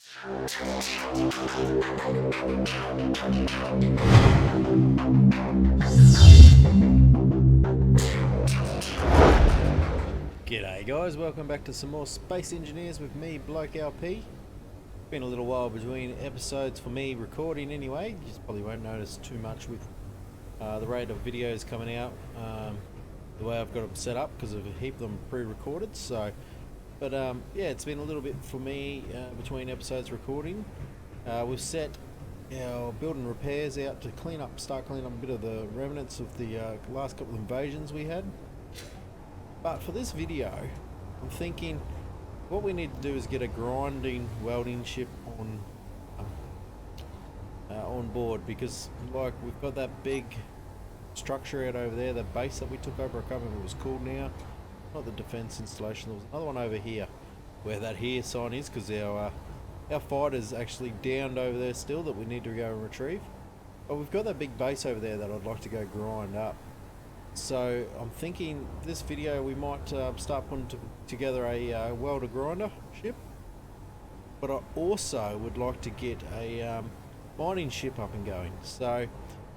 G'day guys, welcome back to some more Space Engineers with me, Bloke LP. Been a little while between episodes for me recording anyway. You just probably won't notice too much with the rate of videos coming out, the way I've got them set up because of a heap of them pre-recorded. So, but yeah, it's been a little bit for me between episodes recording. We've set our building repairs out to start cleaning up a bit of the remnants of the last couple of invasions we had. But for this video, I'm thinking what we need to do is get a grinding welding ship on board, because like we've got that big structure out over there, the base that we took over. I can't remember what it was called now. Not the defense installation. There was another one over here where that here sign is, because our fighter's actually downed over there still that we need to go and retrieve. But we've got that big base over there that I'd like to go grind up. So I'm thinking this video we might start putting together a welder grinder ship, but I also would like to get a mining ship up and going. So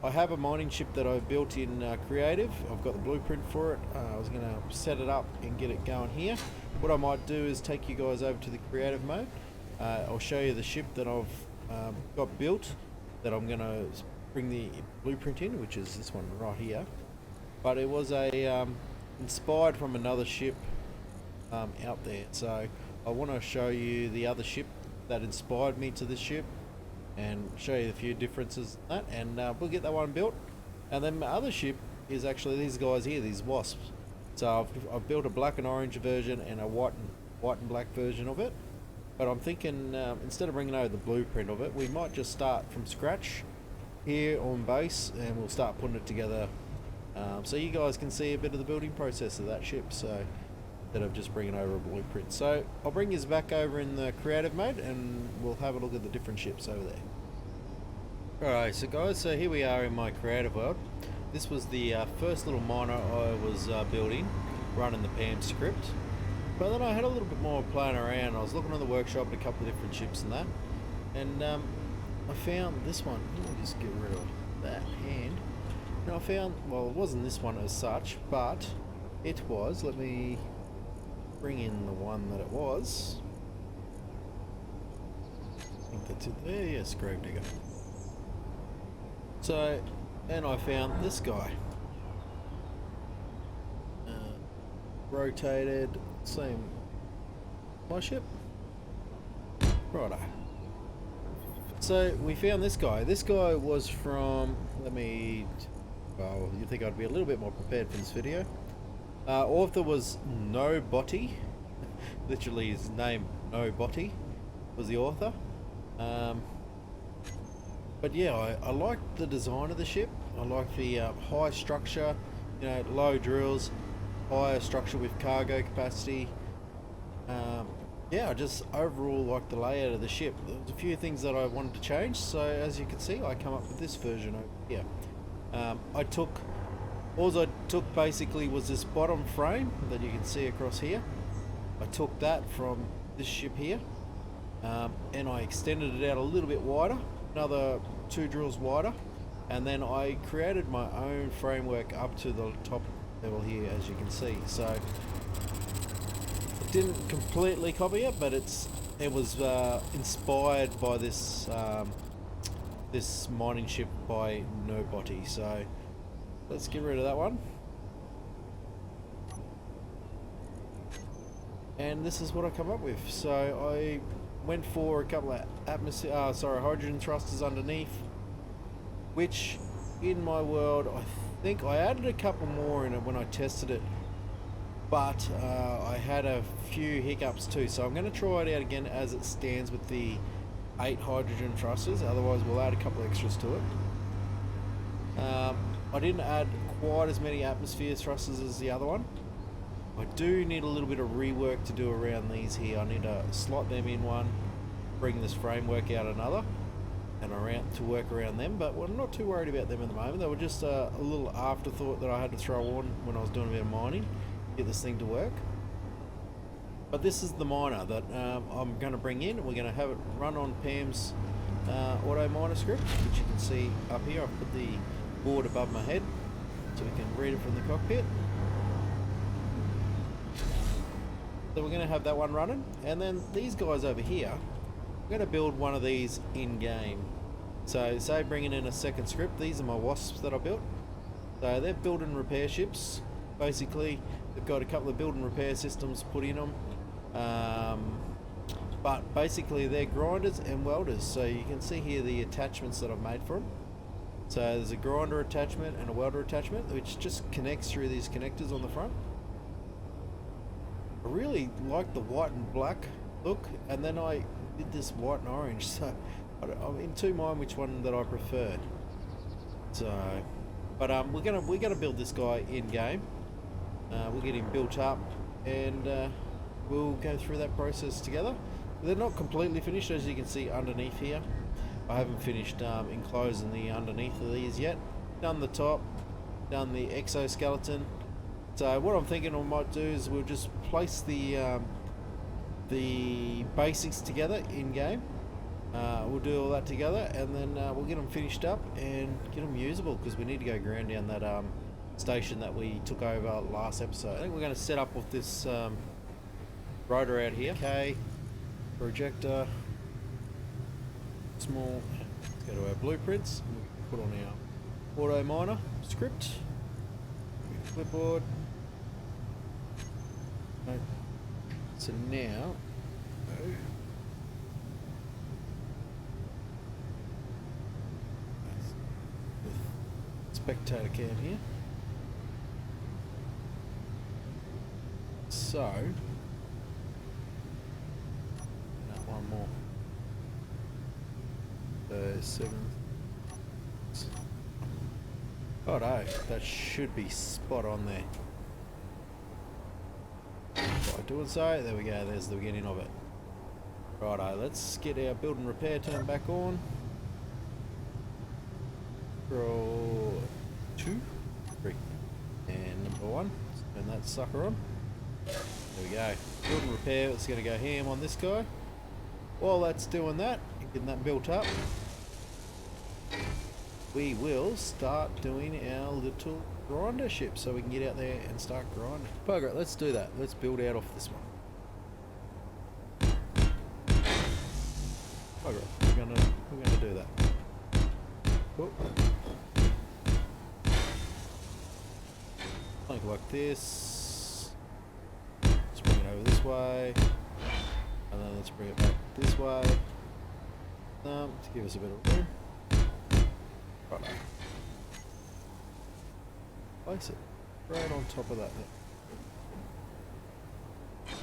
I have a mining ship that I've built in Creative. I've got the blueprint for it. I was going to set it up and get it going here. What I might do is take you guys over to the Creative mode. I'll show you the ship that I've got built, that I'm going to bring the blueprint in, which is this one right here. But it was inspired from another ship out there. So I want to show you the other ship that inspired me to this ship and show you a few differences in that, and we'll get that one built. And then my other ship is actually these guys here, these wasps. So I've built a black and orange version and a white and black version of it. But I'm thinking instead of bringing over the blueprint of it, we might just start from scratch here on base, and we'll start putting it together. So you guys can see a bit of the building process of that ship, so instead of just bringing over a blueprint. So I'll bring you back over in the Creative mode and we'll have a look at the different ships over there. Alright, so guys, so here we are in my Creative world. This was the first little miner I was building, running the PAM script. But then I had a little bit more playing around. I was looking at the workshop at a couple of different ships and that, and I found this one. Let me just get rid of that hand. Now I found, well, it wasn't this one as such, but it was. Let me bring in the one that it was. I think that's it there. Yes, Gravedigger. So, and I found this guy. Rotated, same. My ship. Righto. So we found this guy. This guy was from. Well, you'd think I'd be a little bit more prepared for this video. Author was No Botty. Literally his name, No Botty, was the author. But yeah, I like the design of the ship. I like the high structure, you know, low drills, higher structure with cargo capacity. Yeah, I just overall like the layout of the ship. There was a few things that I wanted to change, so as you can see, I come up with this version over here. All I took basically was this bottom frame that you can see across here. I took that from this ship here, and I extended it out a little bit wider, another 2 drills wider, and then I created my own framework up to the top level here, as you can see. So it didn't completely copy it, but it was inspired by this this mining ship by Nobody. So let's get rid of that one. And this is what I come up with. So I went for a couple of hydrogen thrusters underneath, which in my world I think I added a couple more in it when I tested it, but I had a few hiccups too. So I'm going to try it out again as it stands with the 8 hydrogen thrusters, otherwise we'll add a couple extras to it. I didn't add quite as many atmosphere thrusters as the other one. I do need a little bit of rework to do around these here. I need to slot them in one, bring this framework out another, and around to work around them, but we're not too worried about them at the moment. They were just a little afterthought that I had to throw on when I was doing a bit of mining, get this thing to work. But this is the miner that I'm going to bring in. We're going to have it run on Pam's auto miner script, which you can see up here. I've put the board above my head so we can read it from the cockpit. So we're going to have that one running, and then these guys over here, I'm going to build one of these in game. So say bringing in a second script, these are my wasps that I built. So they're build and repair ships. Basically they've got a couple of build and repair systems put in them, but basically they're grinders and welders. So you can see here the attachments that I've made for them. So there's a grinder attachment and a welder attachment which just connects through these connectors on the front. I really like the white and black look, and then I did this white and orange, so I'm in two mind which one that I preferred. So, but we're gonna build this guy in game. We'll get him built up, and we'll go through that process together. They're not completely finished, as you can see underneath here. I haven't finished enclosing the underneath of these yet. Done the top, done the exoskeleton. So what I'm thinking I might do is we'll just place the basics together in game. We'll do all that together, and then we'll get them finished up and get them usable, because we need to go ground down that station that we took over last episode. I think we're going to set up with this rotor out here. Okay, projector, small. Let's go to our blueprints. We can put on our auto miner script. Clipboard. Right. So now, spectator cam here. So, one more. So 7. Righto, that should be spot on there. By doing so, there we go, there's the beginning of it. Righto, let's get our build and repair turn back on. Roll 2, 3, and number 1. Let's turn that sucker on. There we go. Build and repair, it's going to go ham on this guy. While that's doing that, getting that built up, we will start doing our little grinder ship so we can get out there and start grinding. Bugger it, let's do that. Let's build out off this one. Bugger it, we're gonna do that. Whoop. Something like this. Let's bring it over this way, and then let's bring it back this way. To give us a bit of room. Right. Place it right on top of that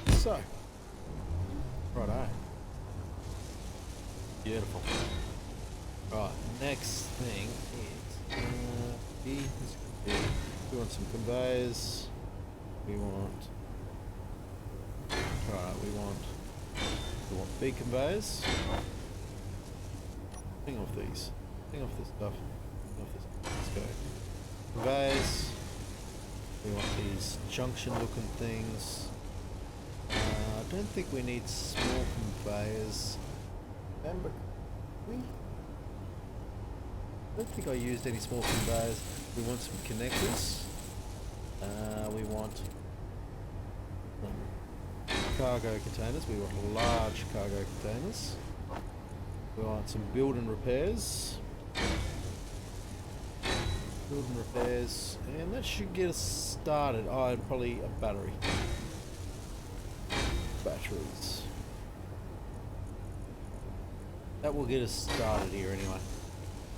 there. So, righto. Beautiful. Right, next thing is we want some conveyors. We want big conveyors. Hang off these. Hang off this stuff. Hang off this. Let's go. Conveyors. We want these junction looking things. I don't think we need small conveyors. Remember, I don't think I used any small conveyors. We want some connectors. We want cargo containers. We want large cargo containers. We want some build and repairs. Build and repairs, and that should get us started. Oh, and probably a battery. Batteries. That will get us started here anyway.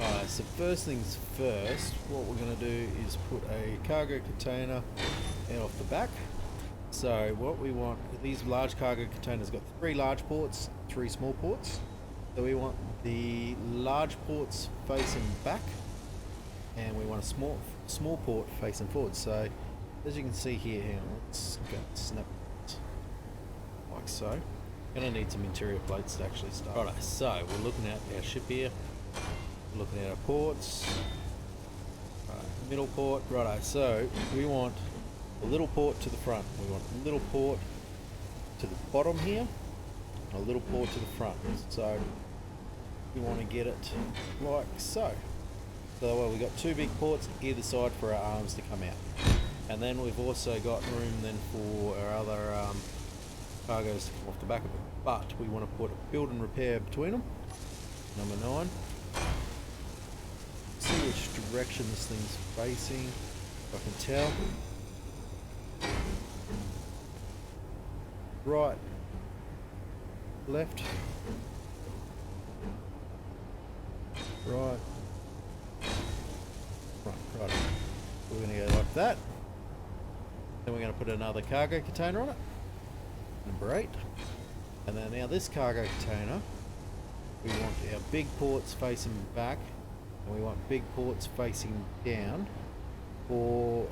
Alright, so first things first, what we're going to do is put a cargo container out off the back. So what we want, these large cargo containers got 3 large ports, 3 small ports. So we want the large ports facing back, and we want a small port facing forward. So as you can see here, hang on, let's go snap it like so. Gonna need some interior plates to actually start. Righto, so we're looking at our ship here. We're looking at our ports. Right, middle port. Righto, so we want a little port to the front. We want a little port to the bottom here, a little port to the front. So we want to get it like so. So well, we've got two big ports either side for our arms to come out. And then we've also got room then for our other cargoes to come off the back of it. But we want to put a build and repair between them. Number 9. See which direction this thing's facing. If I can tell. Right. Left. Right. Right. We're going to go like that. Then we're going to put another cargo container on it. Number 8. And then now this cargo container, we want our big ports facing back, and we want big ports facing down for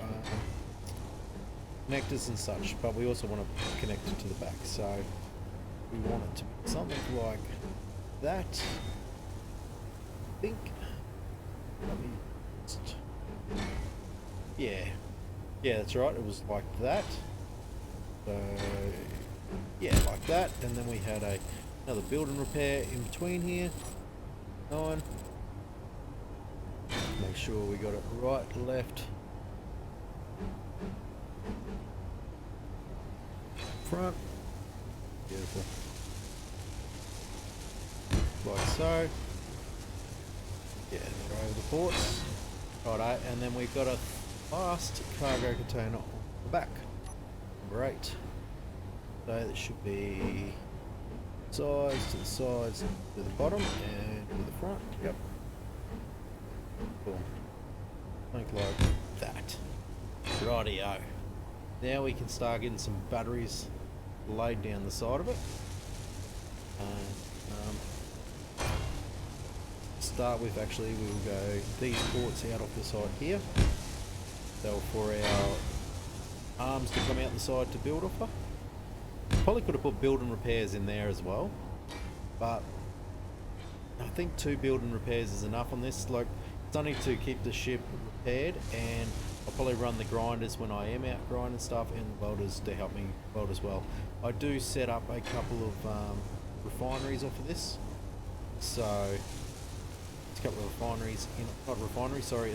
connectors and such, but we also want to connect it to the back. So we want it to be something like that. I think. Let me just, yeah, that's right. It was like that. So yeah, like that. And then we had another build and repair in between here. 9. Make sure we got it right, left, front. Beautiful. Like so. Yeah, they're over the ports. Righto, and then we've got a last cargo container on the back. Number 8. So that should be sides to the sides, to the bottom, and to the front. Yep. Cool. Something like that. Rightio. Now we can start getting some batteries laid down the side of it. Start with, actually, we will go these ports out off the side here. So for our arms to come out the side to build off of. Probably could have put build and repairs in there as well, but I think 2 build and repairs is enough on this. Like, it's only to keep the ship repaired, and I'll probably run the grinders when I am out grinding stuff, and the welders to help me weld as well. I do set up a couple of refineries off of this, so a couple of refineries,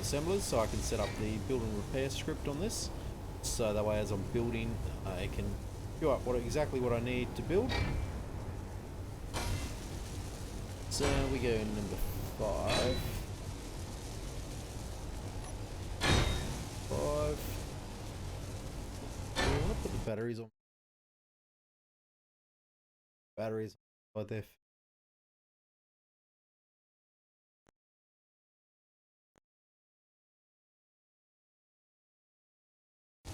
assemblers, so I can set up the build and repair script on this, so that way as I'm building I can do up exactly what I need to build. So we go number 5. 5. I want to put the batteries on. Batteries right there.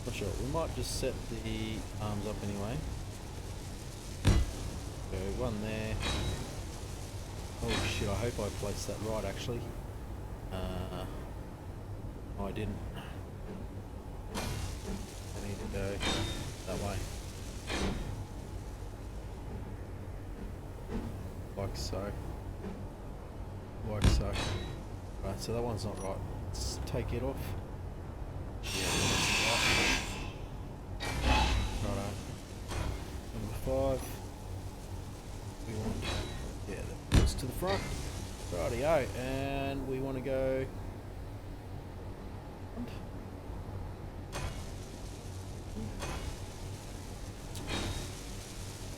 Not sure. We might just set the arms up anyway. So one there. Oh shit! I hope I placed that right. Actually, no, I didn't. I need to go that way, like so, like so. Right. So that one's not right. Let's take it off. Yeah, that's right. Righto. Number 5. We want, yeah, that goes to the front. Rightio, and we want to go.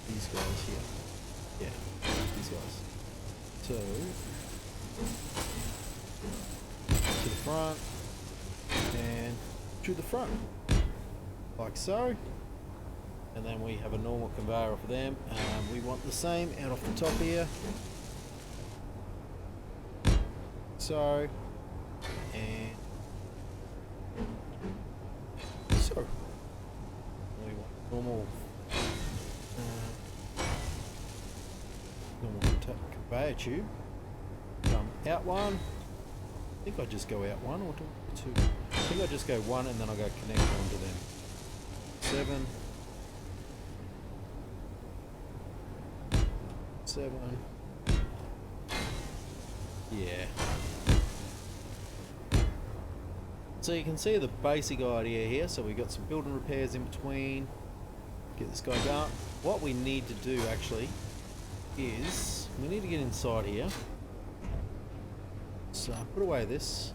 These guys here. Yeah, these guys. So to the front and to the front, like so. And then we have a normal conveyor off of them. We want the same out off the top here. So, and so. We want normal, conveyor tube. Come out one. I think I just go out one or 2. I think I just go one and then I go connect onto them. 7. 7. Yeah. So you can see the basic idea here. So we've got some build and repairs in between. Get this guy going. What we need to do actually is we need to get inside here. So put away this.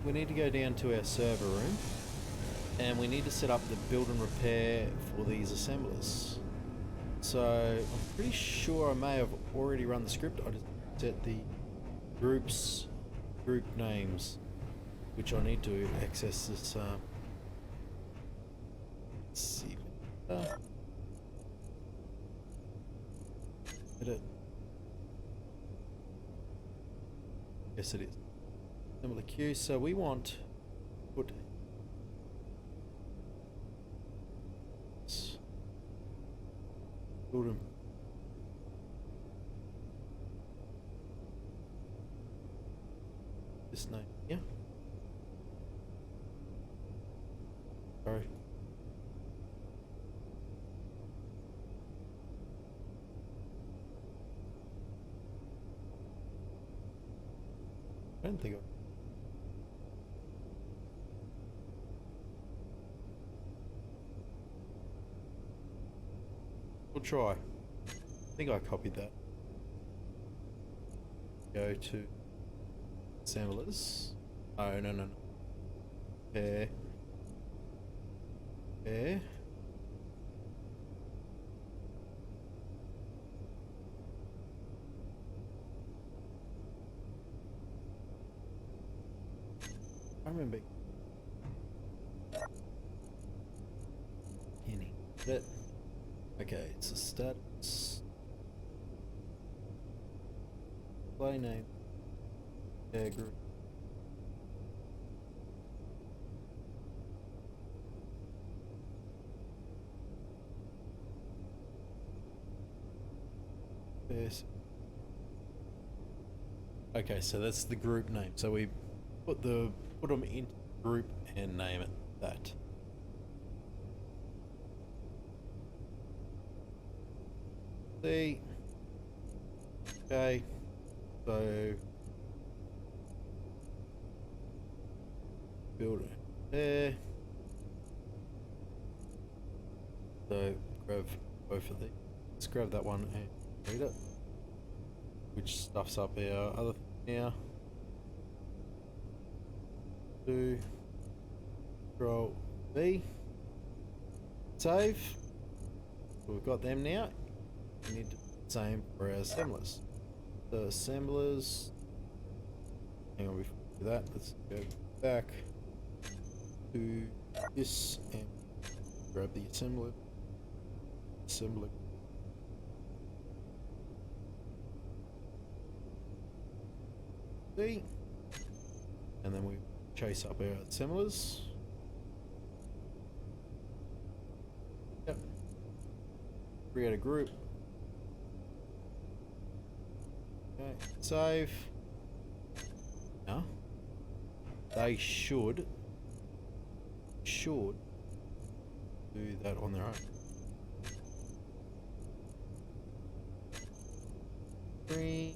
We need to go down to our server room and we need to set up the build and repair for these assemblers. So I'm pretty sure I may have already run the script. I just set the group names, which I need to access this. Let's see. Edit. Yes, it is. Assembler queue. So we want put build them. This name here. Sorry. I don't think we'll try. I think I copied that. Go to assemblers. Oh, no. Pair. I remember. Penny. That. Okay, it's a status. Play name. Yeah, group. Yes. Okay, so that's the group name. So we put them in group and name it that. See. Okay. So build it there. So grab both of these. Let's grab that one and read it. Which stuffs up our other thing now. Do Control V. Save. So we've got them now. We need to do the same for our assemblers. The assemblers. Hang on, before we do that, let's go back to this and grab the assembler. C. And then we chase up our assemblers. Yep. Create a group. Okay, save. Now, they should do that on their own. Three.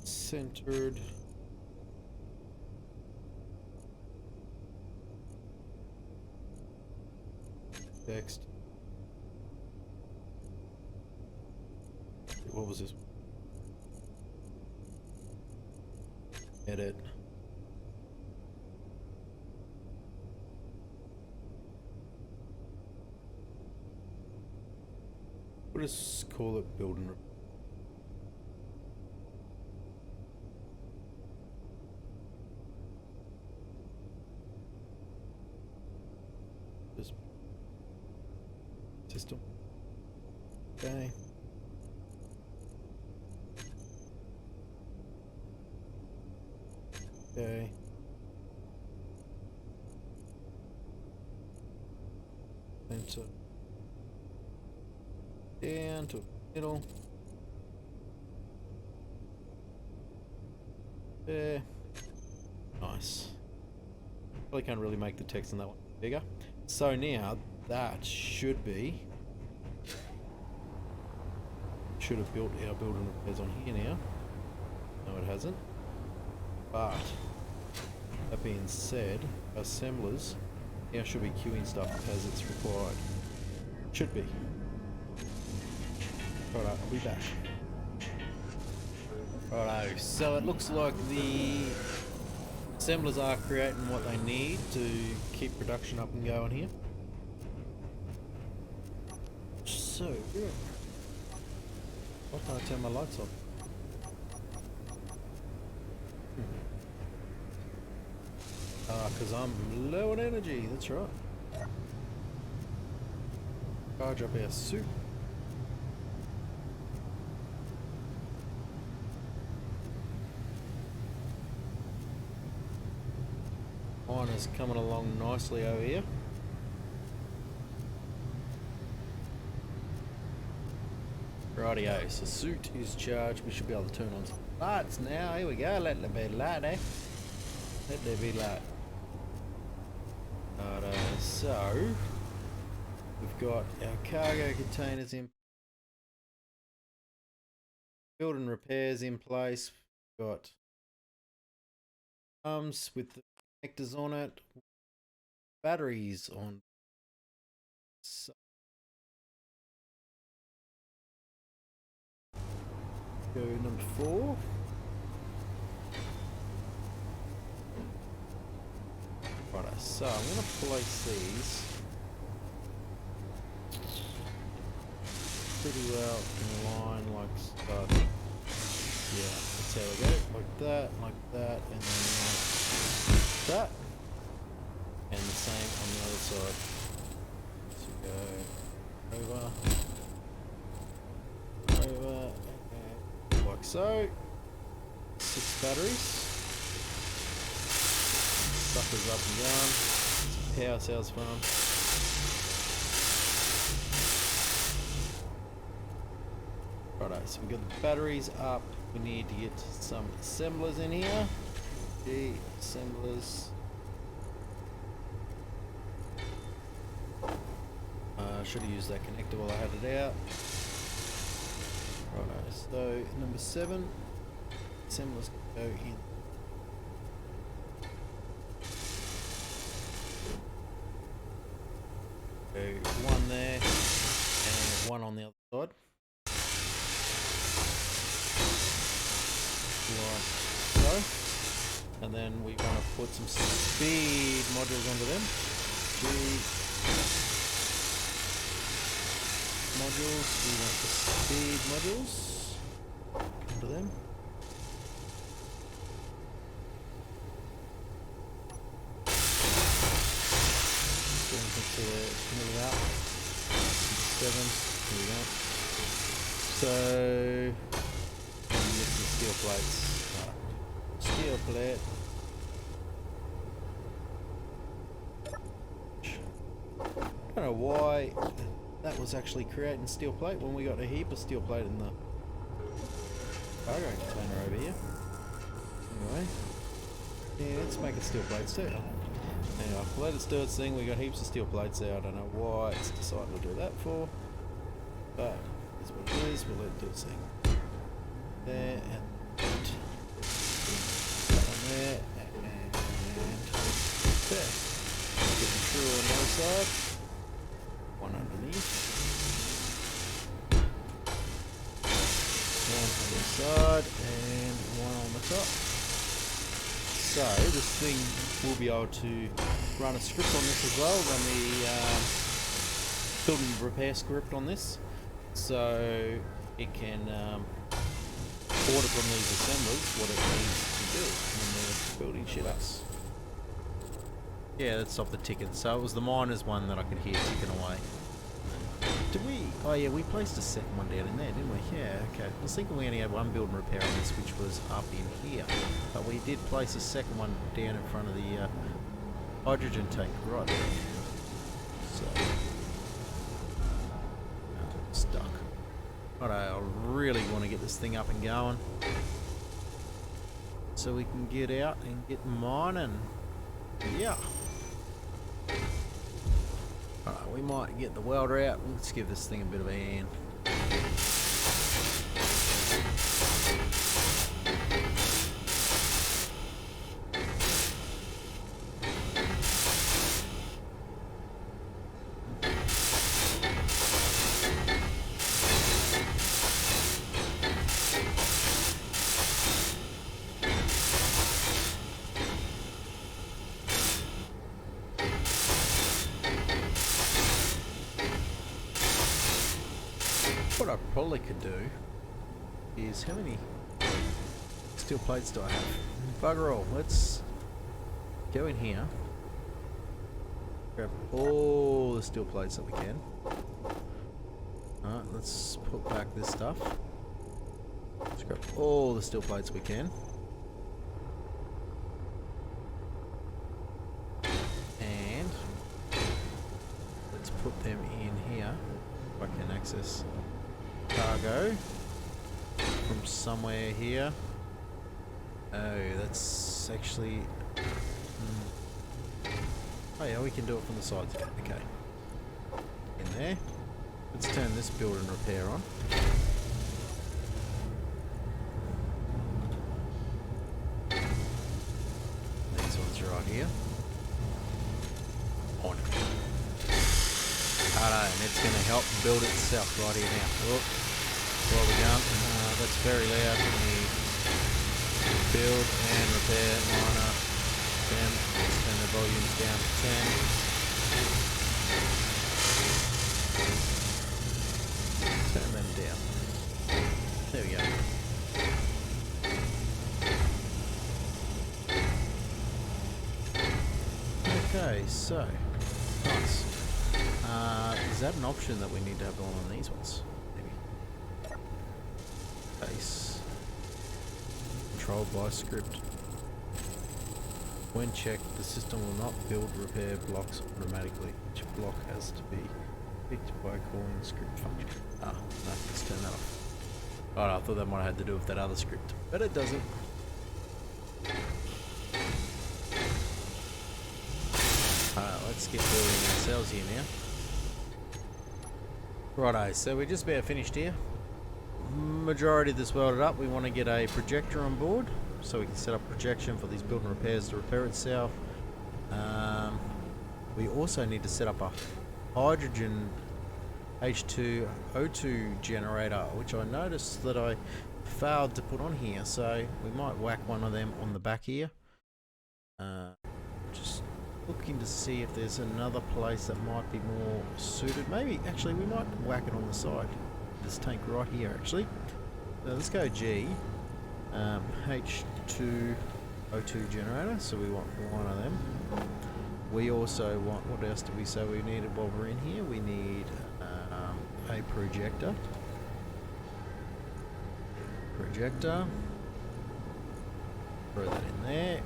Centered. Text. What was this? Edit. We'll just call it build and system. Okay. Okay. Center. Down to middle. There. Nice. Probably can't really make the text on that one bigger. So now that should be should have built our building repairs on here now. No, it hasn't. But that being said, assemblers now should be queuing stuff as it's required. Should be. Alright, I'll be back. Righto, so it looks like the assemblers are creating what they need to keep production up and going here. So, why can't I turn my lights off? Because I'm low on energy, that's right. Charge up our suit. Mine is coming along nicely over here. Rightio, so suit is charged. We should be able to turn on some lights now. Here we go. Let there be light, eh? Let there be light. Righto, so we've got our cargo containers in, building repairs in place. We've got arms with the connectors on it, batteries on. So go number 4. Righto, so I'm going to place these pretty well in line like so. Yeah, that's how we go. Like that, and then like that. And the same on the other side. So go over, and like so. 6 batteries. Suckers up and down. Some power cells from. Righto, so we've got the batteries up. We need to get some assemblers in here. Assemblers. Should have used that connector while I had it out. Righto, so number 7. Assemblers go in. Go 1 there and 1 on the other side. Like so. And then we want to put some speed modules onto them. Modules, we want the speed modules onto them. To middle out. 7. Here we go. So this is steel plates. Steel plate. I don't know why that was actually creating steel plate when we got a heap of steel plate in the cargo container over here. Anyway, yeah, let's make it steel plates too. Anyway, let it do its thing. We got heaps of steel plates there. I don't know why it's decided to do that for, but it's what it is. We'll let it do its thing. There and that one there and there. Getting through on the other side. One underneath. One on the side and one on the top. So this thing will be able to run a script on this as well, run the build and repair script on this, so it can order from these assemblers what it needs to do when they're building shit us. Yeah, that stopped the ticking. So it was the miners one that I could hear ticking away. Did we? Oh yeah, we placed a second one down in there, didn't we? Yeah, okay. I was thinking we only had one build and repair on this, which was up in here. But we did place a second one down in front of the hydrogen tank, right there. So, stuck. Alright, I really want to get this thing up and going, so we can get out and get mining. Yeah. Alright, we might get the welder out. Let's give this thing a bit of a hand. I probably could do is, how many steel plates do I have? Bugger all. Let's go in here. Grab all the steel plates that we can. Alright, let's put back this stuff. Let's grab all the steel plates we can. And let's put them in here. If I can access cargo from somewhere here. Oh, that's actually... Oh yeah, we can do it from the sides again. Okay. In there. Let's turn this build and repair on. These ones right here. On. Righto, and it's going to help build itself right here now. Whoop. Where are we going? That's very loud. Let me build and repair minor 10. Let's turn the volumes down to 10. Turn them down. There we go. Okay, so nice. Is that an option that we need to have on these ones? Maybe. Base. Controlled by script. When checked, the system will not build repair blocks automatically. Each block has to be picked by calling the script function. Ah, no, let's turn that off. Oh, I thought that might have had to do with that other script, but it doesn't. Let's get building ourselves here now. Righto, so we're just about finished here. Majority of this welded up. We want to get a projector on board so we can set up projection for these build and repairs to repair itself. We also need to set up a hydrogen H2O2 generator, which I noticed that I failed to put on here, so we might whack one of them on the back here. Just looking to see if there's another place that might be more suited. Maybe, actually, we might whack it on the side. This tank right here, actually. So let's go G. H2O2 generator, so we want one of them. We also want, what else do we say we needed while we're in here? We need a projector. Throw that in there.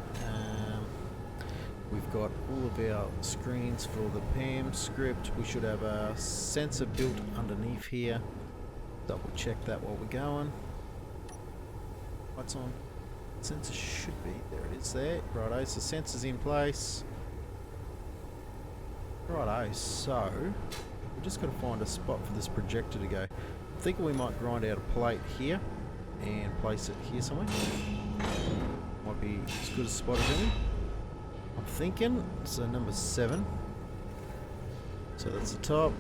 We've got all of our screens for the PAM script. We should have a sensor built underneath here. Double check that while we're going. Lights on. Sensor should be. There it is there. Righto, so sensor's in place. Righto, so we've just got to find a spot for this projector to go. I'm thinking we might grind out a plate here and place it here somewhere. Might be as good a spot as any. I'm thinking, so number 7. So that's the top,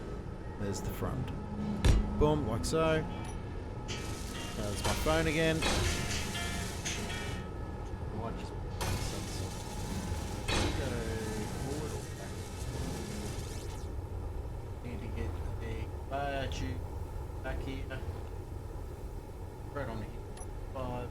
there's the front. Boom, like so. There's my phone again. I might just go forward or back. Need to get a fire tube back here. Right on here. 5.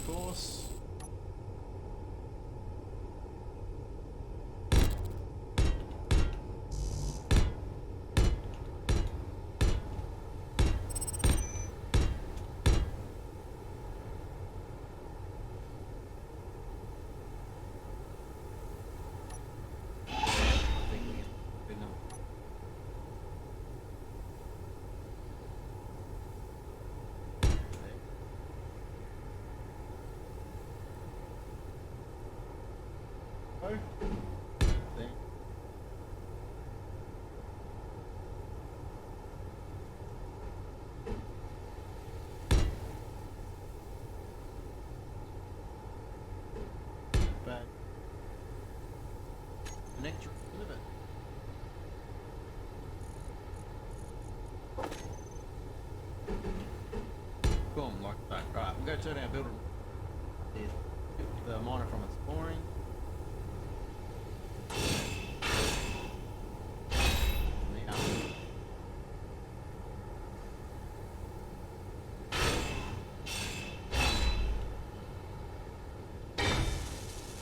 Course. Back. Connect your limit. turn our building. The miner from its mooring. Now.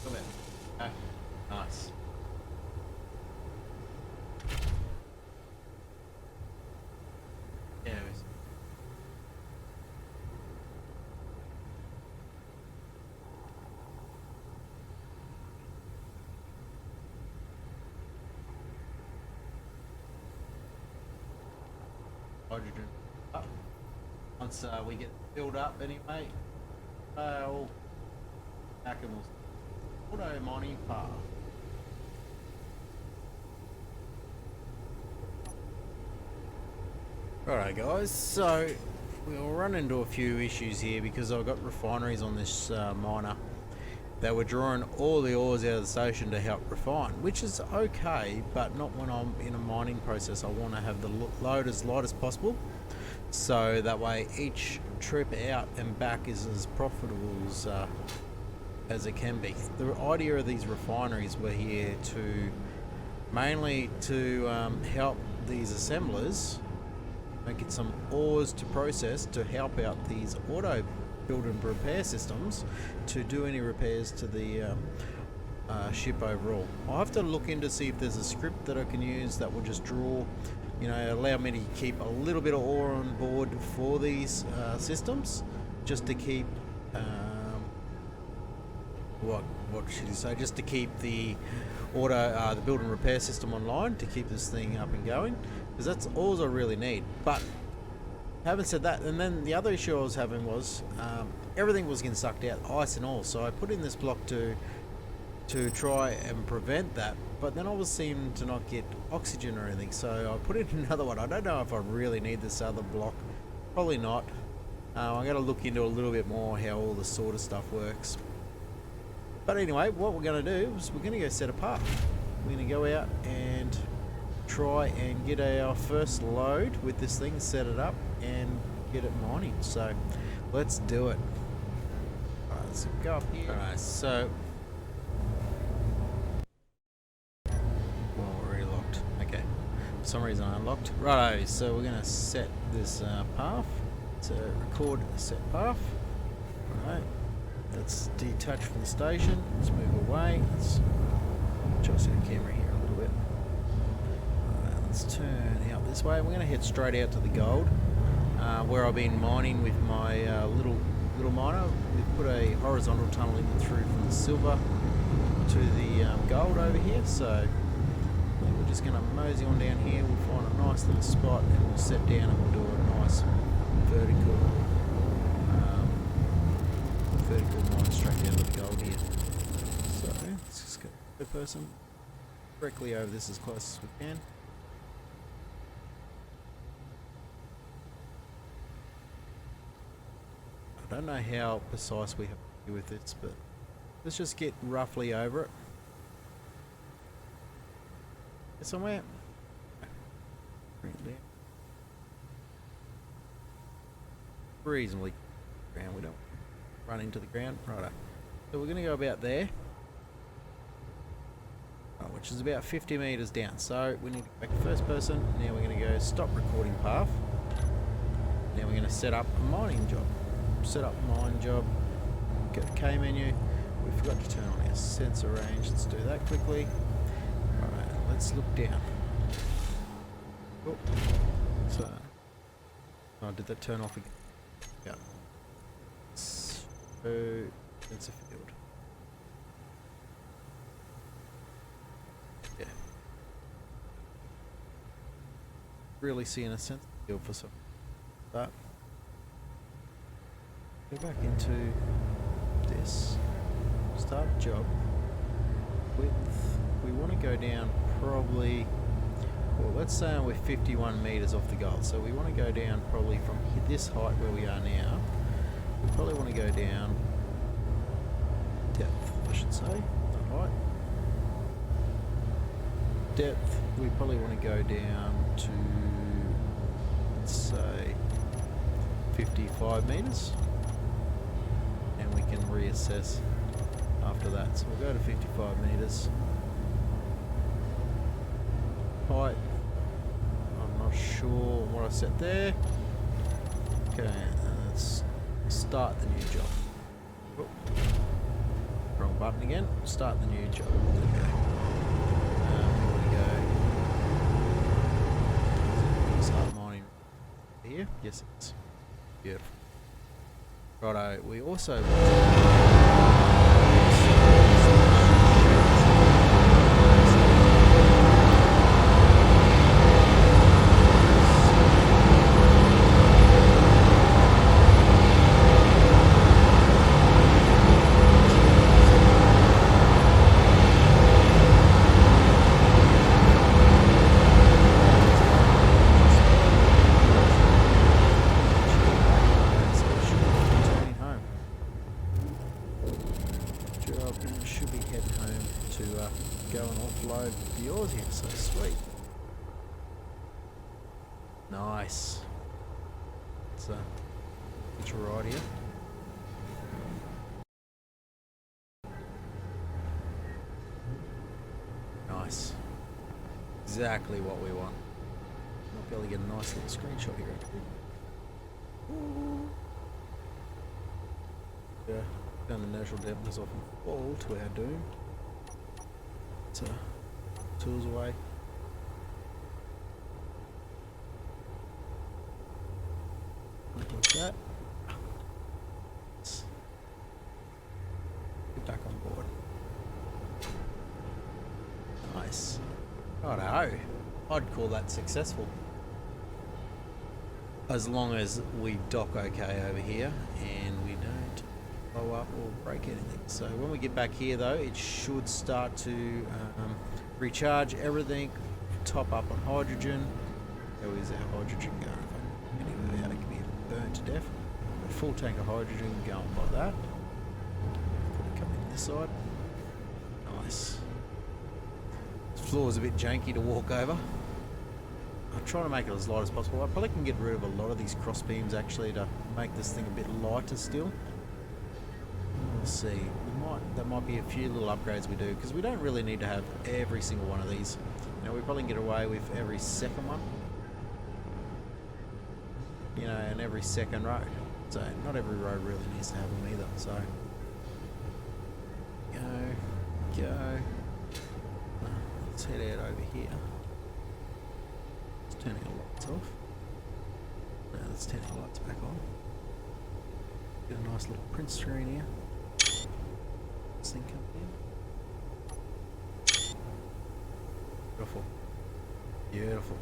Come in. Okay. Nice. Yeah. Hydrogen up. Once we get filled up anyway, we'll back and we'll auto mining path. Alright guys, so we'll run into a few issues here because I've got refineries on this miner that were drawing all the ores out of the station to help refine, which is okay, but not when I'm in a mining process. I want to have the load as light as possible, so that way each trip out and back is as profitable as it can be. The idea of these refineries were here to mainly to help these assemblers get some ores to process to help out these auto build and repair systems to do any repairs to the ship overall. I'll have to look in to see if there's a script that I can use that will just draw, you know, allow me to keep a little bit of ore on board for these systems, just to keep what should you say, just to keep the auto the build and repair system online, to keep this thing up and going, because that's all I really need. But having said that, and then the other issue I was having was everything was getting sucked out, ice and all, so I put in this block to try and prevent that, but then I was seeming to not get oxygen or anything, so I put in another one. I don't know if I really need this other block, probably not. I'm going to look into a little bit more how all this sort of stuff works. But anyway, what we're going to do is we're going to go set a path. We're going to go out and try and get our first load with this thing, set it up and get it mining. So let's do it. Alright, let's go up here. Alright, so we're already locked. Okay, for some reason I unlocked. Righto, so we're going to set this path. So record set path. Alright, let's detach from the station. Let's move away. Let's adjust the camera here a little bit. Alright, let's turn out this way. We're going to head straight out to the gold, where I've been mining with my little miner. We've put a horizontal tunnel in through from the silver to the gold over here. So we're just going to mosey on down here. We'll find a nice little spot and we'll set down and we'll do a nice vertical mine straight down to the gold here. So let's just get the person directly over this as close as we can. I don't know how precise we have to do with this, but let's just get roughly over it. Get somewhere. Bring it down. Reasonably ground. We don't run into the ground. Righto. So we're going to go about there, which is about 50 meters down. So we need to go back to first person. Now we're going to go stop recording path. Now we're going to set up a mining job. Set up mine job. Get the K menu. We forgot to turn on our sensor range. Let's do that quickly. Alright, let's look down. Oh, so, oh, did that turn off again? Yeah. So, it's a field. Yeah. Really seeing a sensor field for some. But go back into this. Start job. Width. We want to go down probably, well, let's say we're 51 meters off the gold. So we want to go down probably from this height where we are now. We probably want to go down depth, I should say, not height. Depth, we probably want to go down to, let's say, 55 meters. can reassess after that. So we'll go to 55 meters. Height, I'm not sure what I set there. Okay, let's start the new job. Oh, wrong button again. Start the new job. There we go. Here we go. Start mining here. Yes, it's beautiful. Righto, we also should be heading home to go and offload the ores here, so sweet. Nice. It's right here. Nice. Exactly what we want. Might be able to get a nice little screenshot here actually. Yeah. Turn the natural dampness off and fall to our doom. So, tools away. Like that. Let's get back on board. Nice. Righto. I'd call that successful. As long as we dock okay over here and we don't blow up or break anything. So when we get back here though, it should start to recharge everything, top up on hydrogen. How is our hydrogen going? Anyway, how it can be burned to death. A full tank of hydrogen going like that. Probably come in this side. Nice. This floor is a bit janky to walk over. I'm trying to make it as light as possible. I probably can get rid of a lot of these cross beams actually to make this thing a bit lighter still. We'll see. There might be a few little upgrades we do because we don't really need to have every single one of these. You know, we probably can get away with every second one. You know, and every second road. So not every road really needs to have them either. So go. Let's head out over here. Let's turn our lights off. Now let's turn our lights back on. Get a nice little print screen here. This thing come in. Beautiful. Beautiful.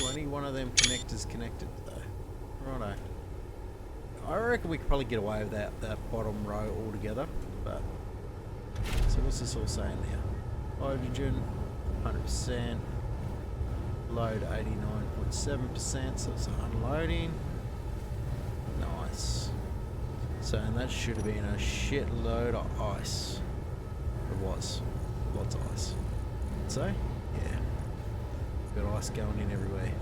Ooh, only one of them connectors connected though. Righto. I reckon we could probably get away with that bottom row altogether, but so what's this all saying now? Hydrogen 100%, load 89.7%, so it's unloading. Nice. So, and that should have been a shitload of ice. It was. Lots of ice. So, yeah. Got ice going in everywhere.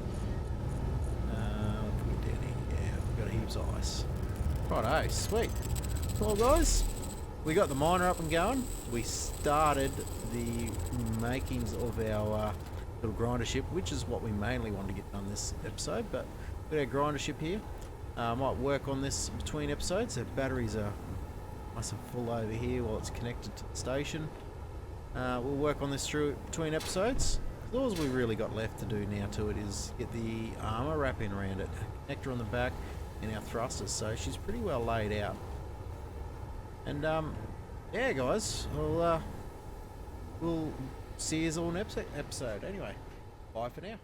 Put it down here. Yeah, we've got heaps of ice. Righto, sweet. Well guys, we got the miner up and going. We started the makings of our little grinder ship, which is what we mainly wanted to get done this episode, but we've got our grinder ship here. Might work on this between episodes. The batteries are nice and full over here while it's connected to the station. We'll work on this through between episodes. All we really got left to do now to it is get the armor wrapping around it, connector on the back, and our thrusters. So she's pretty well laid out. And yeah, guys, we'll see you all in episode. Anyway, bye for now.